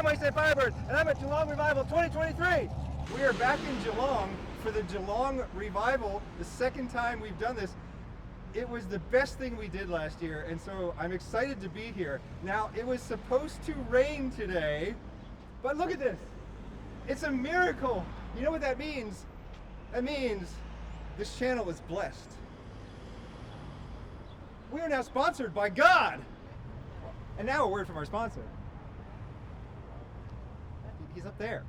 I'm Wasteland Firebird, and I'm at Geelong Revival 2023. We are back in Geelong for the Geelong Revival, the second time we've done this. It was the best thing we did last year, and so I'm excited to be here. Now, it was supposed to rain today, but look at this. It's a miracle. You know what that means? That means this channel is blessed. We are now sponsored by God. And now a word from our sponsor. He's up there.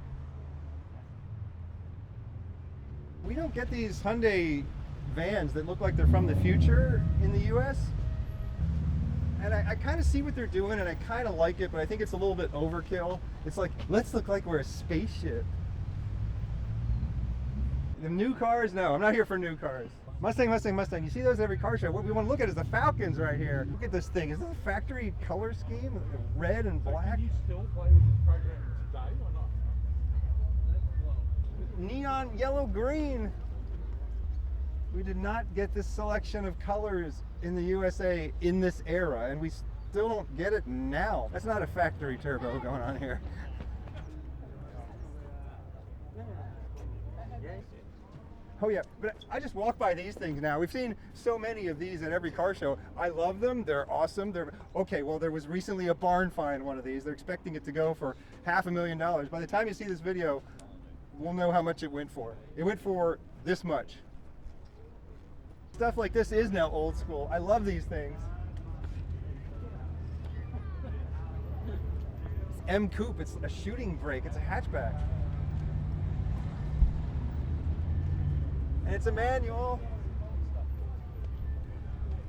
We don't get these Hyundai vans that look like they're from the future in the US. And I kind of see what they're doing and I kind of like it, but I think it's a little bit overkill. It's like, let's look like we're a spaceship. The new cars? No, I'm not here for new cars. Mustang, Mustang, Mustang. You see those at every car show. What we want to look at is the Falcons right here. Look at this thing. Is this a factory color scheme? Red and black? Can you still play with this program today or not? Neon yellow green. We did not get this selection of colors in the USA in this era, and we still don't get it now. That's not a factory turbo going on here. Oh yeah, but I just walk by these things now. We've seen so many of these at every car show. I love them. They're awesome. They're okay. Well, there was recently a barn find one of these. They're expecting it to go for $500,000. By the time you see this video, we'll know how much it went for. It went for this much. Stuff like this is now old school. I love these things. It's M Coupe. It's a shooting brake. It's a hatchback. And it's a manual.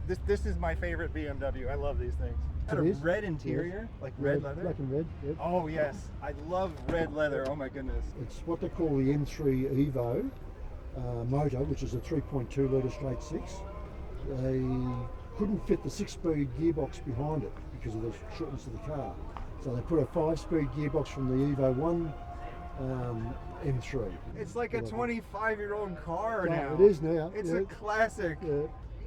This is my favorite BMW. I love these things. Got a red interior, yes. Like red leather. Black and red. Yep. Oh yes, I love red leather. Oh my goodness. It's what they call the M3 Evo motor, which is a 3.2 litre straight six. They couldn't fit the 6-speed gearbox behind it because of the shortness of the car. So they put a 5-speed gearbox from the Evo 1 M3. It's like a 25-year-old car now. It is now. It's a classic.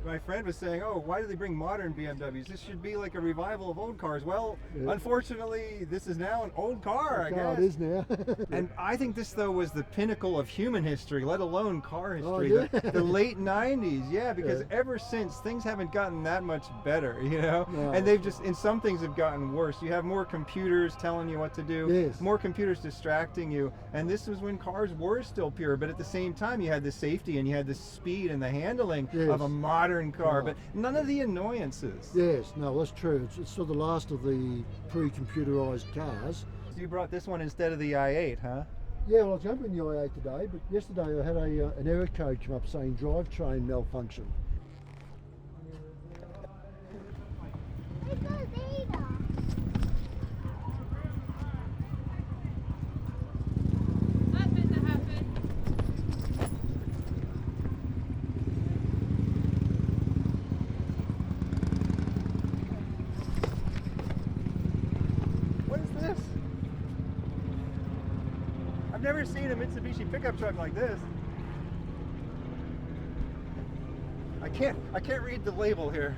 My friend was saying, oh, why do they bring modern BMWs? This should be like a revival of old cars. Well, unfortunately, this is now an old car, I guess. It is now. And I think this, though, was the pinnacle of human history, let alone car history. Oh, yeah. The late 90s, yeah, because ever since, things haven't gotten that much better, you know? No. And they've just, in some things, have gotten worse. You have more computers telling you what to do, more computers distracting you. And this was when cars were still pure, but at the same time, you had the safety and you had the speed and the handling of a modern car, but none of the annoyances. Yes, no, that's true. It's sort of the last of the pre-computerized cars. So you brought this one instead of the i8, huh? Yeah, well, I was going to bring the i8 today, but yesterday I had an error code come up saying drivetrain malfunction. I've never seen a Mitsubishi pickup truck like this. I can't read the label here.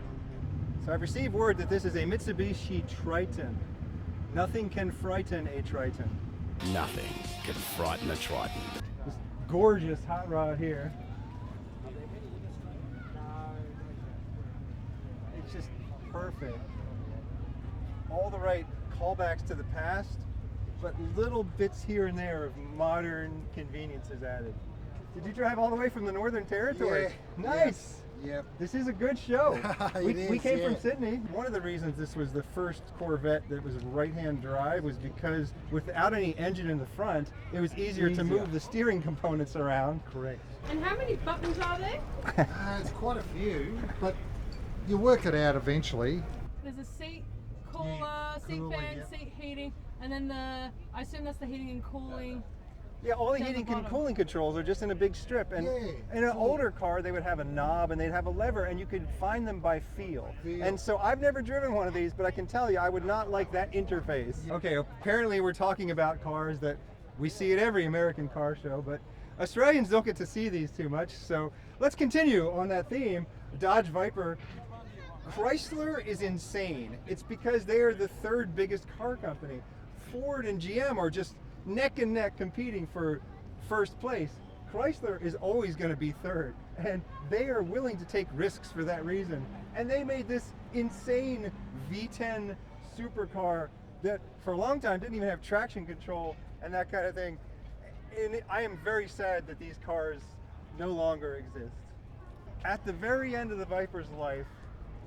So I've received word that this is a Mitsubishi Triton. Nothing can frighten a Triton. Nothing can frighten a Triton. This gorgeous hot rod here. It's just perfect. All the right callbacks to the past, but little bits here and there of modern conveniences added. Did you drive all the way from the Northern Territory? Yeah. Nice. Yep. This is a good show. We came from yeah. Sydney. One of the reasons this was the first Corvette that was right-hand drive was because without any engine in the front, it was easier to move the steering components around. Correct. And how many buttons are there? It's quite a few, but you'll work it out eventually. There's a seat cooler, seat cooler, fan, yep. seat heating, and then I assume that's the heating and cooling. Yeah, all the Down heating the and bottom. cooling controls are just in a big strip. And in an older car, they would have a knob and they'd have a lever, and you could find them by feel. And so I've never driven one of these, but I can tell you, I would not like that interface. Okay, apparently we're talking about cars that we see at every American car show, but Australians don't get to see these too much. So let's continue on that theme. Dodge Viper. Chrysler is insane. It's because they are the third biggest car company. Ford and GM are just neck and neck competing for first place, Chrysler is always going to be third, and they are willing to take risks for that reason. And they made this insane V10 supercar that for a long time didn't even have traction control and that kind of thing. And I am very sad that these cars no longer exist. At the very end of the Viper's life,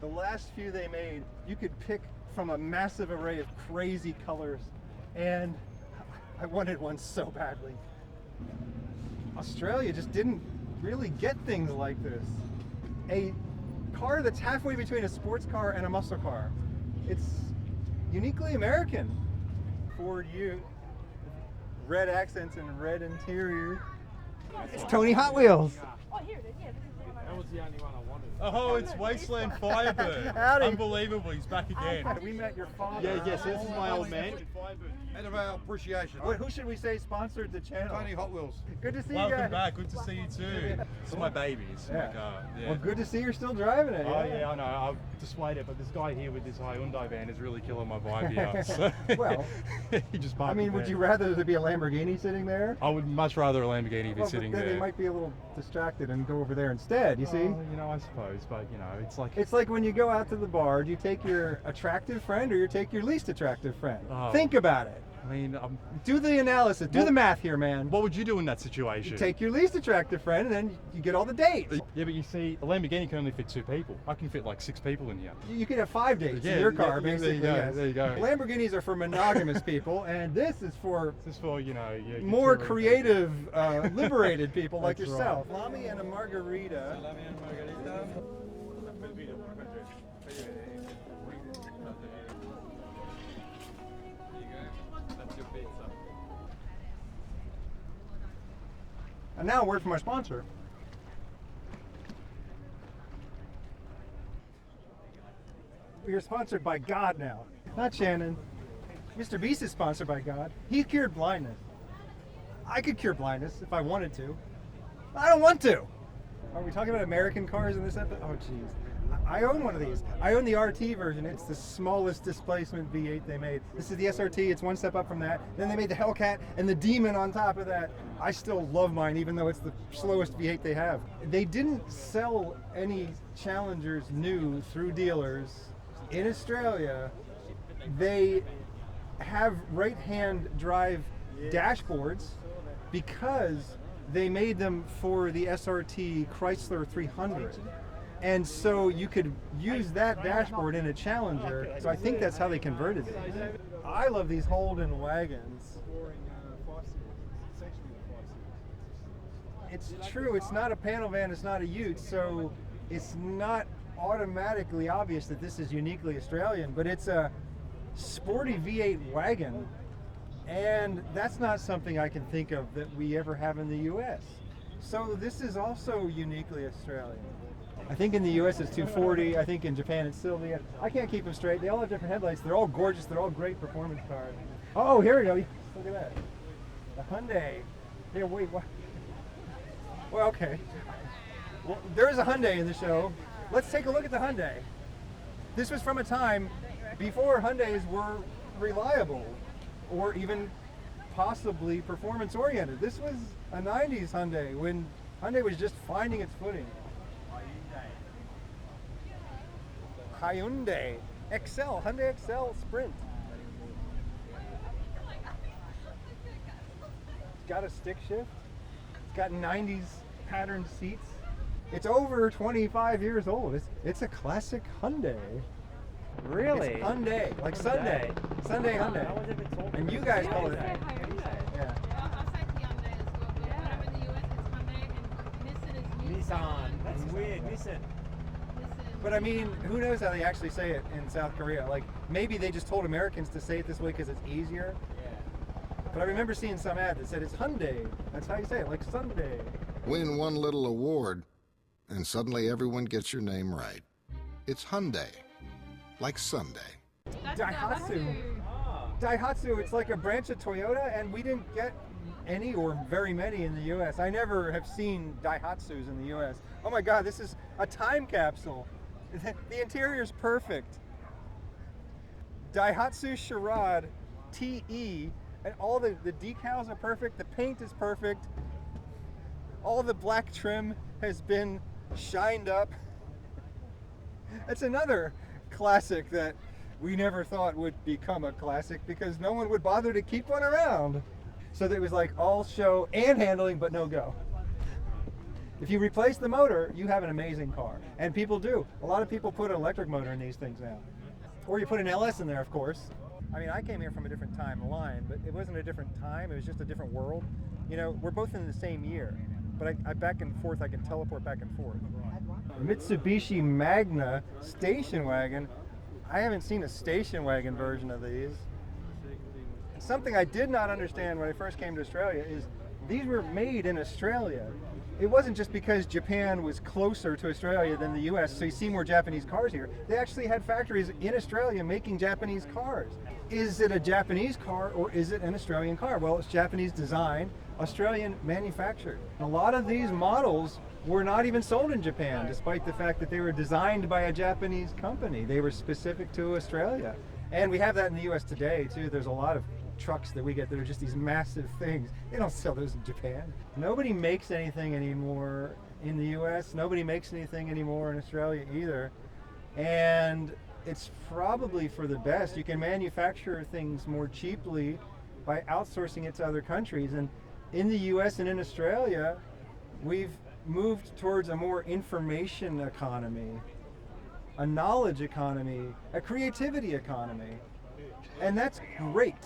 the last few they made, you could pick from a massive array of crazy colors, and I wanted one so badly. Australia just didn't really get things like this. A car that's halfway between a sports car and a muscle car. It's uniquely American. Ford Ute, red accents and red interior. It's Tony Hot Wheels. Oh, here it is. Yeah, this is the one I That was the only one I wanted. Oh, it's Wasteland Firebird. Howdy. Unbelievable, he's back again. We met your father. Yeah, yes, this is my old man. End of our appreciation. Who should we say sponsored the channel? Tony Hot Wheels. Good to see you Welcome guys. back, good to see you too. It's my baby, it's my car. Yeah. Well, good to see you're still driving it. Oh yeah, I know, I've displayed it, but this guy here with this Hyundai van is really killing my vibe here. So Well, he just I parked mean, it would there. you rather there be a Lamborghini sitting there? I would much rather a Lamborghini be Well, sitting but then there. they might be a little distracted and go over there instead, you see? Oh, you know, I suppose, but you know, it's like... It's like when you go out to the bar, do you take your attractive friend or you take your least attractive friend? Oh. Think about it. I mean, Do the analysis. Do Well- the math here, man. what would you do in that situation? You take your least attractive friend and then you get all the dates. Yeah, but you see, a Lamborghini can only fit 2 people. I can fit like 6 people in here. You could have 5 dates Yeah, in your car, there you basically. go, yes. there you go. Lamborghinis are for monogamous people, and this is for This is for, you know, your more touring creative, liberated people like That's yourself. Salami and a margarita. And now a word from our sponsor. We are sponsored by God now. Not Shannon. Mr. Beast is sponsored by God. He cured blindness. I could cure blindness if I wanted to. I don't want to. Are we talking about American cars in this episode? Oh, jeez. I own one of these. I own the RT version. It's the smallest displacement V8 they made. This is the SRT. It's one step up from that. Then they made the Hellcat and the Demon on top of that. I still love mine, even though it's the slowest V8 they have. They didn't sell any Challengers new through dealers in Australia. They have right-hand drive dashboards because they made them for the SRT Chrysler 300. And so you could use that dashboard in a Challenger. So I think that's how they converted it. I love these Holden wagons. It's true, it's not a panel van, it's not a ute, so it's not automatically obvious that this is uniquely Australian, but it's a sporty V8 wagon, and that's not something I can think of that we ever have in the US. So this is also uniquely Australian. I think in the US it's 240, I think in Japan it's Sylvia. I can't keep them straight, they all have different headlights, they're all gorgeous, they're all great performance cars. Oh, here we go, look at that. The Hyundai. Here, wait, what? Well, okay. Well, there is a Hyundai in the show. Let's take a look at the Hyundai. This was from a time before Hyundais were reliable or even possibly performance oriented. This was a 90s Hyundai when Hyundai was just finding its footing. Hyundai XL, Hyundai XL Sprint. It's got a stick shift. It's got 90s patterned seats. It's over 25 years old. It's a classic Hyundai. Really? It's Hyundai, like Sunday. Sunday Hyundai. I was a bit talking. And you guys call it. Hyundai. Yeah. I'll say Hyundai as well, but whenever in the US it's Hyundai and Nissan is Nissan. That's weird. Nissan. But I mean, who knows how they actually say it in South Korea? Like, maybe they just told Americans to say it this way because it's easier. Yeah. But I remember seeing some ad that said it's Hyundai. That's how you say it, like Sunday. Win one little award, and suddenly everyone gets your name right. It's Hyundai, like Sunday. That's Daihatsu. Daihatsu, it's like a branch of Toyota, and we didn't get any or very many in the US. I never have seen Daihatsus in the US. Oh my God, this is a time capsule. The interior's perfect. Daihatsu Charade TE, and all the decals are perfect, the paint is perfect, all the black trim has been shined up. It's another classic that we never thought would become a classic because no one would bother to keep one around. So that it was like all show and handling, but no go. If you replace the motor, you have an amazing car. And people do. A lot of people put an electric motor in these things now. Or you put an LS in there, of course. I mean, I came here from a different timeline, but it wasn't a different time, it was just a different world. You know, we're both in the same year, but I back and forth, I can teleport back and forth. Mitsubishi Magna station wagon. I haven't seen a station wagon version of these. Something I did not understand when I first came to Australia is these were made in Australia. It wasn't just because Japan was closer to Australia than the US, so you see more Japanese cars here. They actually had factories in Australia making Japanese cars. Is it a Japanese car or is it an Australian car? Well, it's Japanese designed, Australian manufactured. A lot of these models were not even sold in Japan, despite the fact that they were designed by a Japanese company. They were specific to Australia. And we have that in the US today too. There's a lot of trucks that we get that are just these massive things. They don't sell those in Japan. Nobody makes anything anymore in the US. Nobody makes anything anymore in Australia either. And it's probably for the best. You can manufacture things more cheaply by outsourcing it to other countries. And in the US and in Australia, we've moved towards a more information economy, a knowledge economy, a creativity economy. And that's great.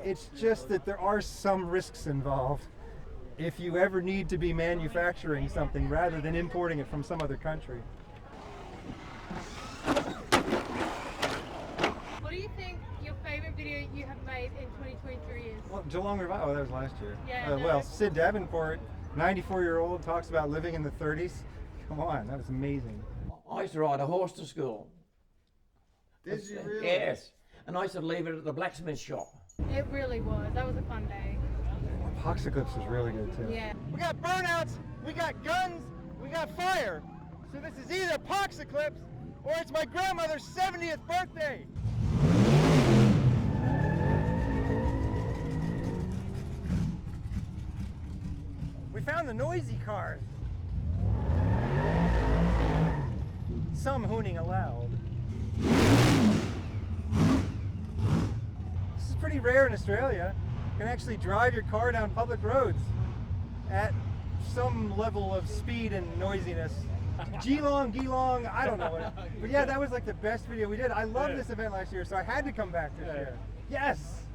It's just that there are some risks involved if you ever need to be manufacturing something rather than importing it from some other country. What do you think your favorite video you have made in 2023 is? Well, Geelong Revival, that was last year. Yeah, Well, Sid Davenport, 94-year-old, talks about living in the 30s. Come on, that was amazing. I used to ride a horse to school. Did you really? Yes. And I used to leave it at the blacksmith shop. It really was. That was a fun day. Apocalypse was really good too. Yeah. We got burnouts, we got guns, we got fire. So this is either Apocalypse or it's my grandmother's 70th birthday. We found the noisy cars. Some hooning aloud. This is pretty rare in Australia. You can actually drive your car down public roads at some level of speed and noisiness. Geelong, I don't know what. But yeah, that was like the best video we did. I loved this event last year, so I had to come back this year. Yes!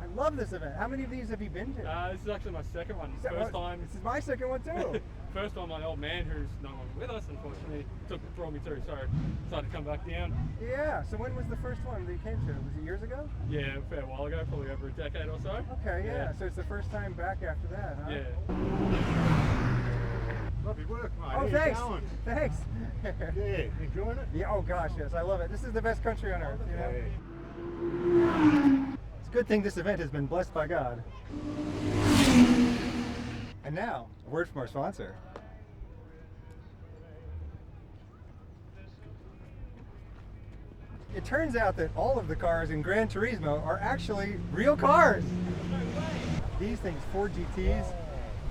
I love this event. How many of these have you been to? This is actually my second one. First time. This is my second one too. First time my old man, who's no longer with us, unfortunately, brought me to. So I decided to come back down. Yeah. So when was the first one that you came to? Was it years ago? Yeah, a fair while ago, probably over a decade or so. Okay. Yeah. So it's the first time back after that, huh? Yeah. Lovely work, mate. Oh, thanks. Thanks. Yeah, enjoying it? Yeah. Oh gosh, yes. I love it. This is the best country on earth. You know? It's a good thing this event has been blessed by God. And now, a word from our sponsor. It turns out that all of the cars in Gran Turismo are actually real cars. These things, Ford GTs,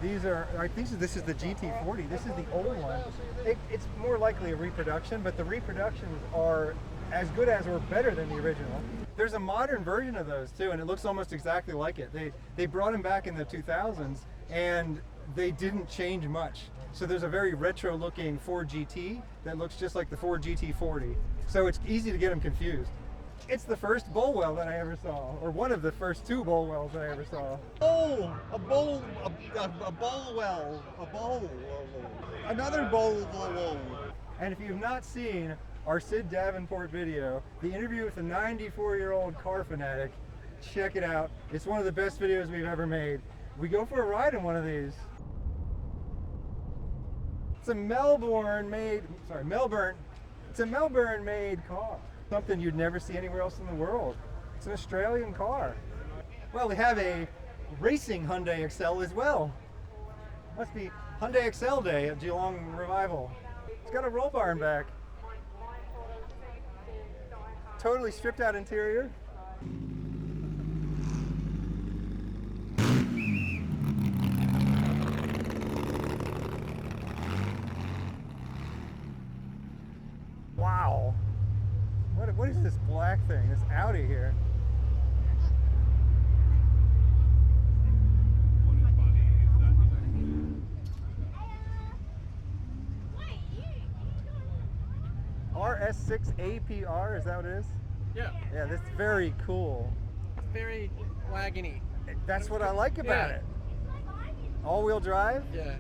these are, I think this is the GT40. This is the old one. It's more likely a reproduction, but the reproductions are as good as or better than the original. There's a modern version of those too, and it looks almost exactly like it. They brought them back in the 2000s, and they didn't change much. So there's a very retro looking Ford GT that looks just like the Ford GT40. So it's easy to get them confused. It's the first bull well that I ever saw, or one of the first two bull wells that I ever saw. Oh, a bull well, another bull well. And if you've not seen our Sid Davenport video, the interview with the 94-year-old car fanatic, check it out. It's one of the best videos we've ever made. We go for a ride in one of these. It's a Melbourne-made car. Something you'd never see anywhere else in the world. It's an Australian car. Well, we have a racing Hyundai Excel as well. Must be Hyundai Excel Day at Geelong Revival. It's got a roll bar in back. Totally stripped out interior. this black thing, this Audi here. RS6 APR, is that what it is? Yeah. Yeah, that's very cool. Very wagony. That's what I like about it. All-wheel drive? Yeah.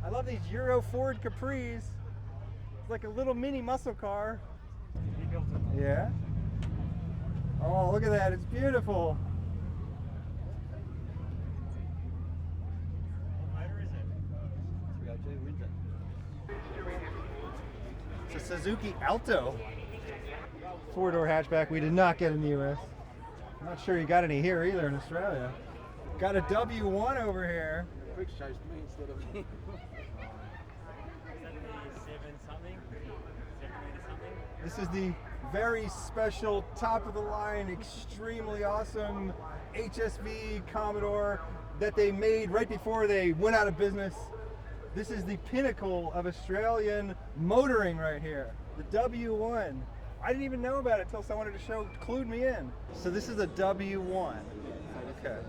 I love these Euro Ford Capris. It's like a little mini muscle car. He built it. Yeah. Oh, look at that. It's beautiful. What motor is it? 302 Windsor. It's a Suzuki Alto. Four-door hatchback we did not get in the US. I'm not sure you got any here either in Australia. Got a W1 over here. Quick chased me instead of me. This is the very special, top-of-the-line, extremely awesome HSV Commodore that they made right before they went out of business. This is the pinnacle of Australian motoring right here, the W1. I didn't even know about it until someone at the show clued me in. So this is a W1. Okay.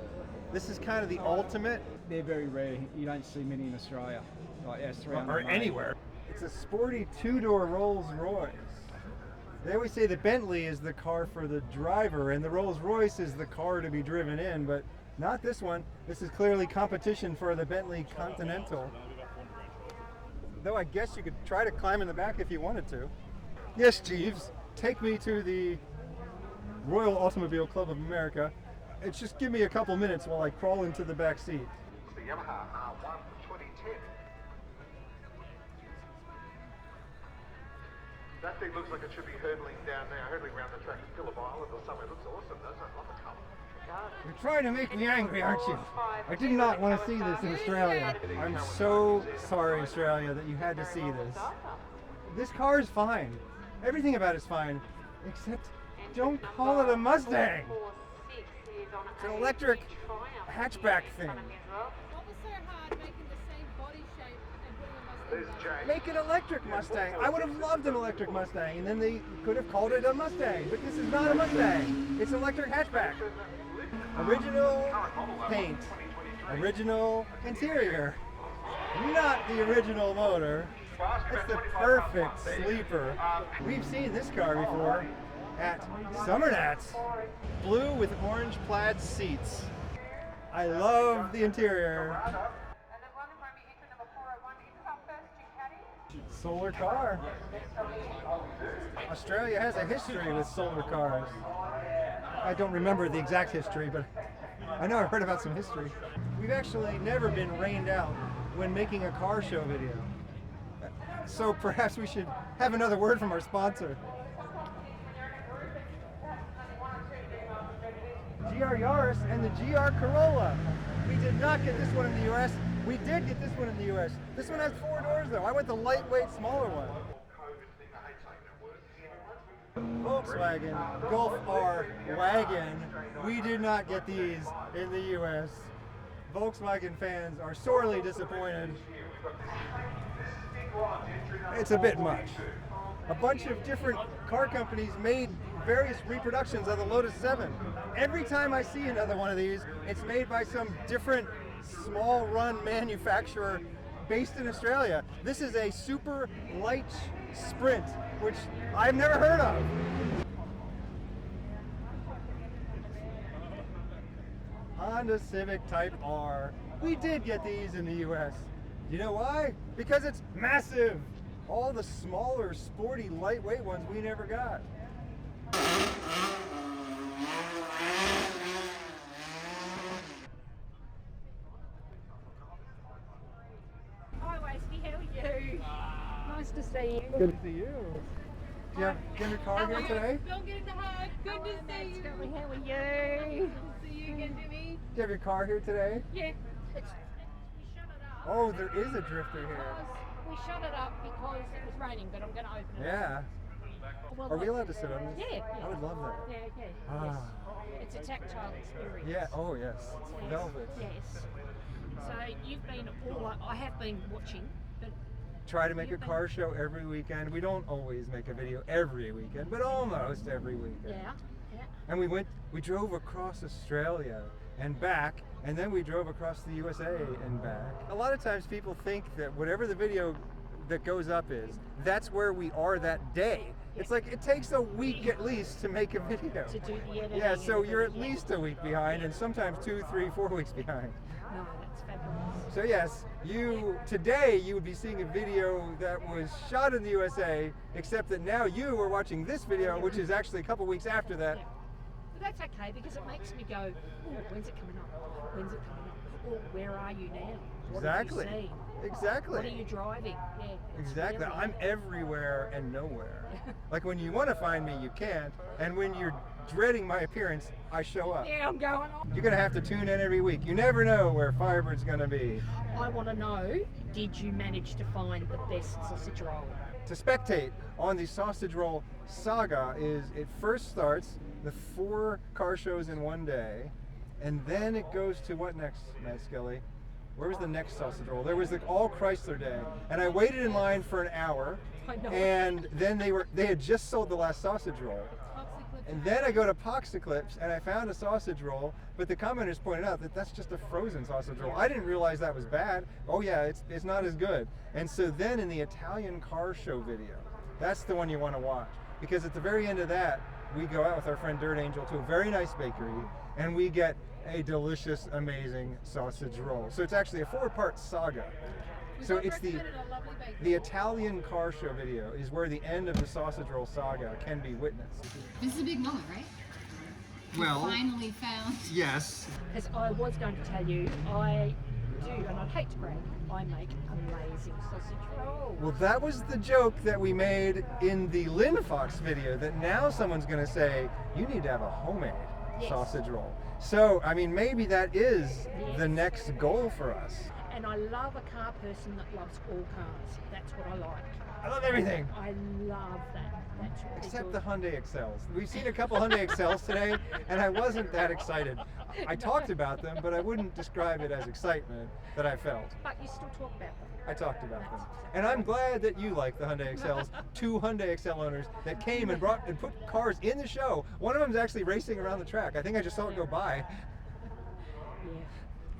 This is kind of the ultimate. They're very rare. You don't see many in Australia. Like S300. Or anywhere. It's a sporty two-door Rolls Royce. They always say the Bentley is the car for the driver and the Rolls Royce is the car to be driven in, but not this one. This is clearly competition for the Bentley Continental. Though I guess you could try to climb in the back if you wanted to. Yes, Jeeves, take me to the Royal Automobile Club of America. It's just give me a couple minutes while I crawl into the back seat. It's the Yamaha R1 2010. That thing looks like it should be hurtling down there, hurtling around the track at Phillip Island or somewhere. It looks awesome, doesn't it? Love the colour. You're trying to make me angry, aren't you? I did not want to see this in Australia. I'm so sorry, Australia, that you had to see this. This car is fine. Everything about it's fine, except don't call it a Mustang. It's an electric hatchback thing. What was so hard making the same body shape and putting a Mustang? Make an electric Mustang. I would have loved an electric Mustang, and then they could have called it a Mustang, but this is not a Mustang. It's an electric hatchback. Original paint, original interior, not the original motor. It's the perfect sleeper. We've seen this car before at Summer Nats. Blue with orange plaid seats. I love the interior. Solar car. Australia has a history with solar cars. I don't remember the exact history, but I know I've heard about some history. We've actually never been rained out when making a car show video. So perhaps we should have another word from our sponsor. GR Yaris and the GR Corolla. We did not get this one in the US. We did get this one in the US. This one has 4 doors though. I went the lightweight, smaller one. Volkswagen Golf R wagon. We did not get these in the US. Volkswagen fans are sorely disappointed. It's a bit much. A bunch of different car companies made various reproductions of the Lotus 7. Every time I see another one of these, it's made by some different small run manufacturer based in Australia. This is a super light Sprint, which I've never heard of. Honda Civic Type R. We did get these in the US. You know why? Because it's massive. All the smaller, sporty, lightweight ones we never got. Hi, Wasty, how are you? Nice to see you. Good to see you. Do you have your car here today? Don't get in the hug. Good to see you. How are you? Good to see you again, Jimmy. Do you have your car here today? Yeah. We shut it up. Oh, there is a drifter here. We shut it up because it was raining, but I'm going to open it up. Yeah. Well, Are we allowed to sit on this? Yeah, I would love that. Yeah, yeah. Ah. Yes. It's a tactile experience. Yeah, oh yes. Yes. Velvet. Yes. So you've been I have been watching, but Try to make a car show every weekend. We don't always make a video every weekend, but almost every weekend. yeah, yeah. And we drove across Australia and back, and then we drove across the USA and back. A lot of times people think that whatever the video that goes up is, that's where we are that day. It's like it takes a week at least to make a video. To do the editing. Yeah, so and you're at everything, least a week behind, and sometimes 2, 3, 4 weeks behind. No, that's fabulous. So yes, today you would be seeing a video that was shot in the USA, except that now you are watching this video, which is actually a couple weeks after that. Yeah. But that's okay because it makes me go, oh, when's it coming up? When's it coming up? Or where are you now? What Exactly. Have you seen? Exactly. What are you driving? Yeah. it's Exactly. really- I'm everywhere and nowhere. Like when you want to find me, you can't, and when you're dreading my appearance, I show up. Yeah, I'm going on. You're gonna have to tune in every week. You never know where Firebird's gonna be. I want to know, did you manage to find the best sausage roll? To spectate on the sausage roll saga is it first starts the 4 car shows in one day, and then it goes to what next, Matt Skelly? Where was the next sausage roll? There was the all Chrysler day, and I waited in line for an hour, I know. and then they had just sold the last sausage roll. And then I go to Poxiclips and I found a sausage roll, but the commenters pointed out that that's just a frozen sausage roll. I didn't realize that was bad. Oh yeah, it's not as good. And so then in the Italian car show video, that's the one you want to watch, because at the very end of that, we go out with our friend Dirt Angel to a very nice bakery, and we get a delicious, amazing sausage roll. So it's actually a 4-part saga. So it's the Italian car show video is where the end of the sausage roll saga can be witnessed. This is a big moment, right? Well, Finally found. yes. As I was going to tell you, I do, and I'd hate to brag, I make amazing sausage rolls. Well, that was the joke that we made in the Lynn Fox video, that now someone's going to say, you need to have a homemade sausage roll. So, I mean, maybe that is the next goal for us. And I love a car person that loves all cars. That's what I like. I love everything. I love that. That's really Except good. the Hyundai Excels. We've seen a couple Hyundai Excels today, and I wasn't that excited. I talked about them, but I wouldn't describe it as excitement that I felt. But you still talk about them. I talked about them. And I'm glad that you like the Hyundai Excels. 2 Hyundai Excel owners that came and put cars in the show. One of them's actually racing around the track. I think I just saw it go by. Yeah.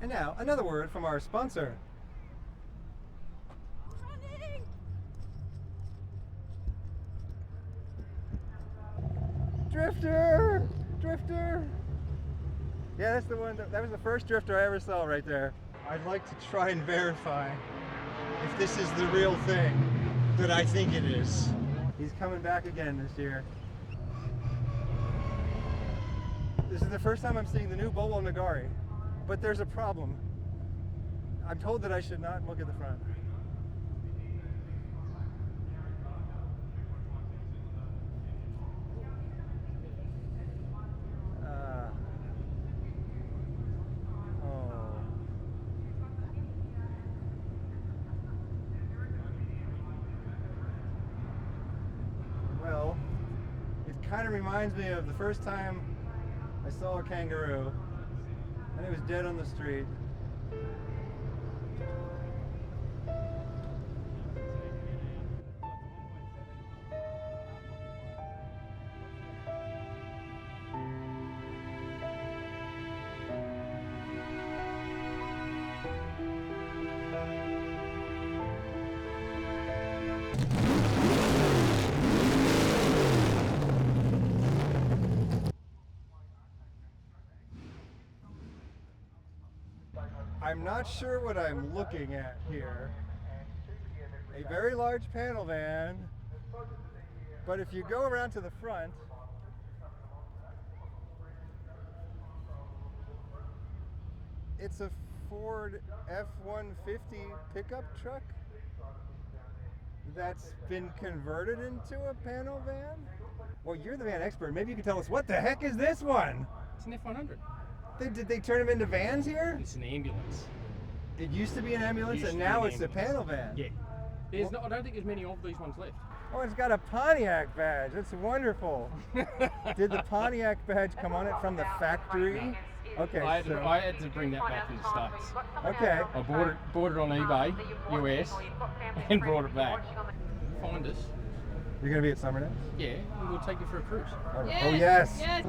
And now, another word from our sponsor. Drifter! Drifter! Yeah, that's the one, that was the first drifter I ever saw right there. I'd like to try and verify if this is the real thing that I think it is. He's coming back again this year. This is the first time I'm seeing the new Bolo Nagari, but there's a problem. I'm told that I should not look at the front. Well, it kind of reminds me of the first time I saw a kangaroo, and it was dead on the street. I'm not sure what I'm looking at here. A very large panel van, but if you go around to the front, it's a Ford F-150 pickup truck that's been converted into a panel van? Well, you're the van expert. Maybe you can tell us, what the heck is this one? It's an F100. Did they turn them into vans here? It's an ambulance. It used to be an ambulance, Used and to be now an it's a ambulance. panel van. Yeah. I don't think there's many of these ones left. Oh, it's got a Pontiac badge. That's wonderful. Did the Pontiac badge come on it from the factory? Okay, I had to bring that back from the States. Okay. I bought it on eBay, US, and brought it back. Find us. You're going to be at Summer Dance? Yeah, and we'll take you for a cruise. Oh, yes. Yes.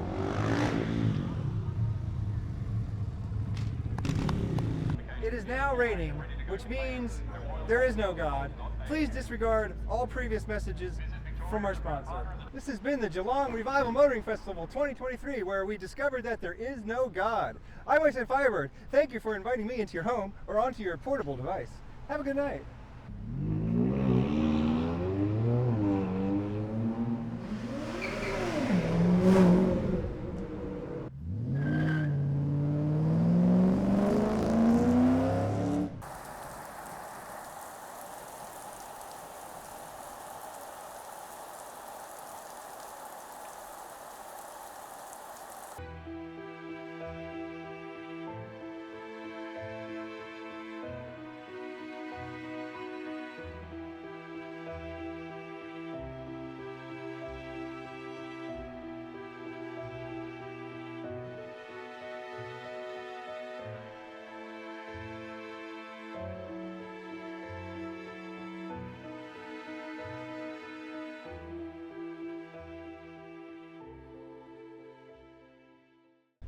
It is now raining, which means there is no God. Please disregard all previous messages from our sponsor. This has been the Geelong Revival Motoring Festival 2023, where we discovered that there is no God. I'm Wasteland Firebird. Thank you for inviting me into your home or onto your portable device. Have a good night.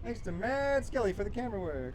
Thanks to Matt Skelly for the camera work.